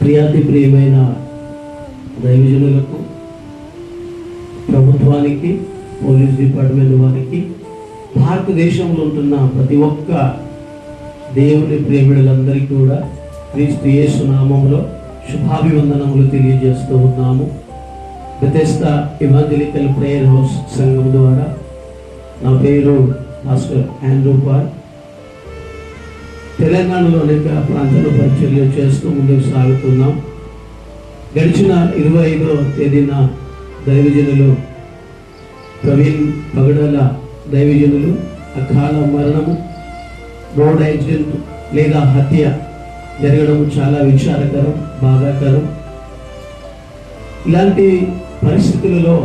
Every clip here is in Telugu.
ప్రియమైన దైవజనులకు, ప్రభుత్వానికి, పోలీస్ డిపార్ట్మెంట్ వారికి, భారతదేశంలో ఉంటున్న ప్రతి ఒక్క దేవుని ప్రేమికులందరికీ కూడా క్రీస్తు యేసు నామములో శుభాభివందనములు తెలియజేస్తూ ఉన్నాము. బెతెస్దా ఎవాంజలికల్ ప్రేయర్ హౌస్ సంఘం ద్వారా నా పేరు మాస్టర్ ఆండ్రూ పాల్. తెలంగాణలో అనేక ప్రాంతాల్లో పరిచర్యలు చేస్తూ ముందుకు సాగుతున్నాం. గడిచిన 25వ తేదీన దైవజనులు ప్రవీణ్ పగడాల దైవజనులు అకాల మరణము, రోడ్ యాక్సిడెంట్ లేదా హత్య జరగడం చాలా విచారకరం, బాధాకరం. ఇలాంటి పరిస్థితులలో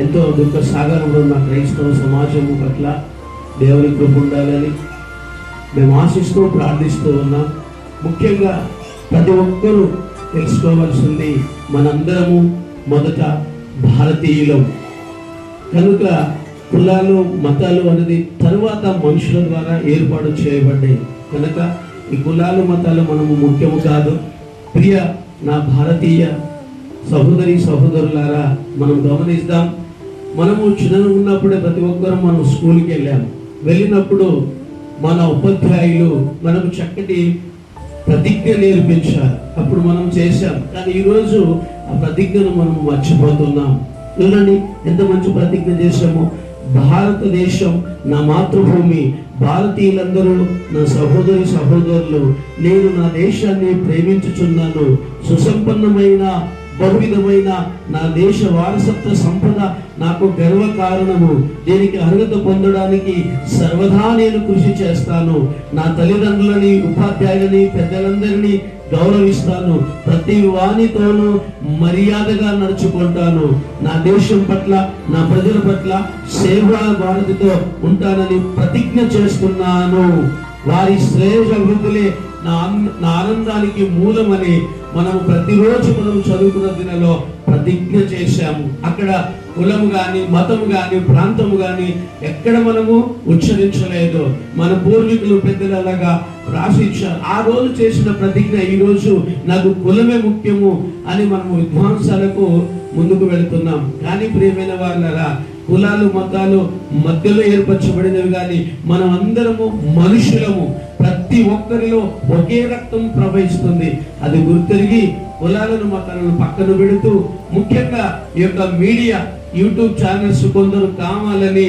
ఎంతో దుఃఖ సాగరంలో ఉన్న క్రైస్తవ సమాజం పట్ల దేవుని కృప ఉండాలని మేము ఆశిస్తూ ప్రార్థిస్తూ ఉన్నాం. ముఖ్యంగా ప్రతి ఒక్కరూ తెలుసుకోవాల్సింది, మనందరము మొదట భారతీయులం కనుక కులాలు మతాలు అనేది తరువాత మనుషుల ద్వారా ఏర్పాటు చేయబడ్డాయి కనుక ఈ కులాలు మతాలు మనము ముఖ్యము కాదు. ప్రియ నా భారతీయ సహోదరి సహోదరులారా, మనం గమనిద్దాం. మనము చిన్నగా ఉన్నప్పుడే ప్రతి ఒక్కరం మనం స్కూల్కి వెళ్ళినప్పుడు మన ఉపాధ్యాయులు మనకు చక్కటి ప్రతిజ్ఞ నేర్పించారు. అప్పుడు మనం చేశాం. కానీ ఈరోజు ఆ ప్రతిజ్ఞను మనం మర్చిపోతున్నాం. చూడండి ఎంత మంచి ప్రతిజ్ఞ చేశాము. భారతదేశం నా మాతృభూమి, భారతీయులందరూ నా సహోదరి సహోదరులు, నేను నా దేశాన్ని ప్రేమించుచున్నాను. సుసంపన్నమైన బహువిధమైన నా దేశ వారసత్వ సంపద నాకు గర్వ కారణము. దీనికి అర్హత పొందడానికి సర్వదా నేను కృషి చేస్తాను. నా తల్లిదండ్రులని, ఉపాధ్యాయులని, పెద్దలందరినీ గౌరవిస్తాను. ప్రతి వానితోనూ మర్యాదగా నడుచుకుంటాను. నా దేశం పట్ల, నా ప్రజల పట్ల సేవా భారతితో ఉంటానని ప్రతిజ్ఞ చేస్తున్నాను. వారి శ్రేయస్ అభివృద్ధిలే నా ఆనందానికి మూలమని మనము ప్రతిరోజు మనం చదువుకున్న దినలో ప్రతిజ్ఞ చేశాము. అక్కడ కులము కానీ, మతము కానీ, ప్రాంతము కానీ ఎక్కడ మనము ఉచ్చరించలేదు. మన పూర్వీకులు పెద్దలు అలాగా రాసిచ్చారు. ఆ రోజు చేసిన ప్రతిజ్ఞ ఈరోజు నాకు కులమే ముఖ్యము అని మనము విద్వాంసాలకు ముందుకు వెళుతున్నాం. కానీ ప్రియమైన వాళ్ళరా, కులాలు మతాలు మధ్యలో ఏర్పరచబడినవి కానీ మనం అందరము మనుషులము. ప్రతి ఒక్కరిలో ఒకే రక్తం ప్రవహిస్తుంది. అది గుర్తెరిగి కులాలను మతాలను పక్కన పెడుతూ, ముఖ్యంగా ఈ యొక్క మీడియా యూట్యూబ్ ఛానల్స్ కొందరు కావాలని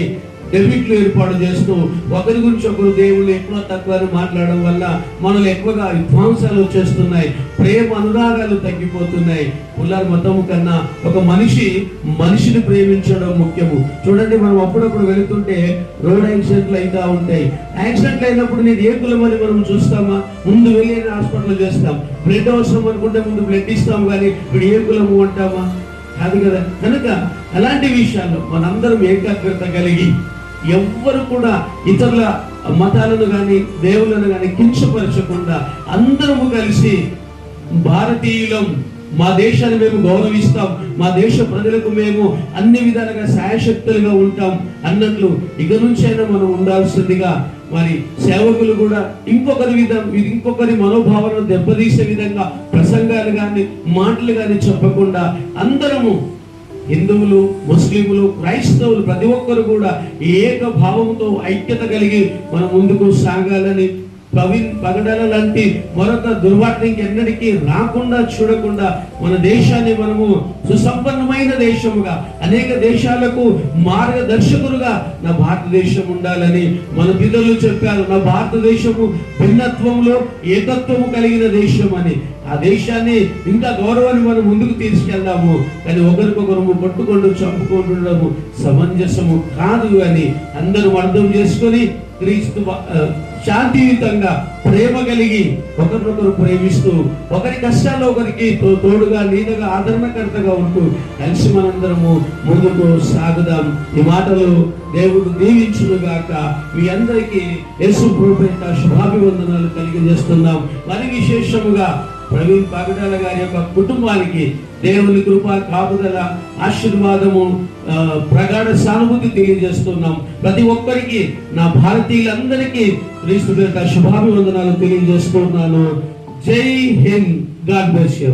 డెబిట్లు ఏర్పాటు చేస్తూ ఒకరి గురించి ఒకరు దేవుళ్ళు ఎక్కువ తక్కువ మాట్లాడడం వల్ల మనలో ఎక్కువగా విధ్వంసాలు వచ్చేస్తున్నాయి. ప్రేమ అనురాగాలు తగ్గిపోతున్నాయి. కులాల మతము కన్నా ఒక మనిషిని ప్రేమించడం ముఖ్యము. చూడండి, మనం అప్పుడప్పుడు వెళుతుంటే రోడ్ యాక్సిడెంట్లు అవుతా ఉంటాయి. యాక్సిడెంట్లు అయినప్పుడు నేను ఏ కులం అని మనం చూస్తామా? ముందు వెళ్ళి హాస్పిటల్ చేస్తాం. బ్లడ్ అవసరం అనుకుంటే ముందు బ్లడ్ ఇస్తాం, కానీ ఇప్పుడు ఏ కులము అంటామా? కాదు కదా. కనుక అలాంటి విషయాల్లో మనందరం ఏకాగ్రత కలిగి ఎవ్వరు కూడా ఇతరుల మతాలను కానీ దేవులను కానీ కించపరచకుండా అందరము కలిసి భారతీయులం, మా దేశాన్ని మేము గౌరవిస్తాం, మా దేశ ప్రజలకు మేము అన్ని విధాలుగా సాయశక్తులుగా ఉంటాం అన్నట్లు ఇక నుంచైనా మనం ఉండాల్సిందిగా, మరి సేవకులు కూడా ఇంకొకరి మనోభావాలను దెబ్బతీసే విధంగా ప్రసంగాలు కానీ మాటలు కానీ చెప్పకుండా అందరము హిందువులు, ముస్లింలు, క్రైస్తవులు ప్రతి ఒక్కరు కూడా ఏక భావంతో ఐక్యత కలిగి మనం ముందుకు సాగాలని, ప్రవీణ్ పగడాల లాంటి మరొక దుర్వాటికి ఎన్నటికీ రాకుండా చూడకుండా మన దేశాన్ని మనము సుసంపన్నమైన దేశముగా, అనేక దేశాలకు మార్గదర్శకులుగా నా భారతదేశం ఉండాలని మన పితరులు చెప్పారు. నా భారతదేశము భిన్నత్వంలో ఏకత్వము కలిగిన దేశం అని. ఆ దేశాన్ని ఇంకా గౌరవాన్ని మనం ముందుకు తీసుకెళ్దాము. కానీ ఒకరికొకరు కొట్టుకుంటూ చంపుకుంటుండము సమంజసము కాదు అని అందరూ అర్థం చేసుకొని క్రీస్తు శాంతియుతంగా ప్రేమ కలిగి ఒకరినొకరు ప్రేమిస్తూ ఒకరి కష్టాల్లో ఒకరికి తోడుగా నీడగా ఆదరణకర్తగా ఉంటూ కలిసి మనందరము ముందుకు సాగుదాం. ఈ మాటలు దేవుడు దీవించునుగాక. మీ అందరికీ యేసు ప్రభువుపేట శుభాభివందనాలు కలిగజేస్తున్నాం. మరి విశేషముగా ప్రవీణ్ పగడాల గారి యొక్క కుటుంబానికి దేవుని కృప, కాపుదల, ఆశీర్వాదము, ప్రగాఢ సానుభూతి తెలియజేస్తున్నాం. ప్రతి ఒక్కరికి, నా భారతీయులందరికీ క్రీస్తు పేరిట శుభాభివందనాలు తెలియజేస్తున్నాను. జై హింద్. God bless you.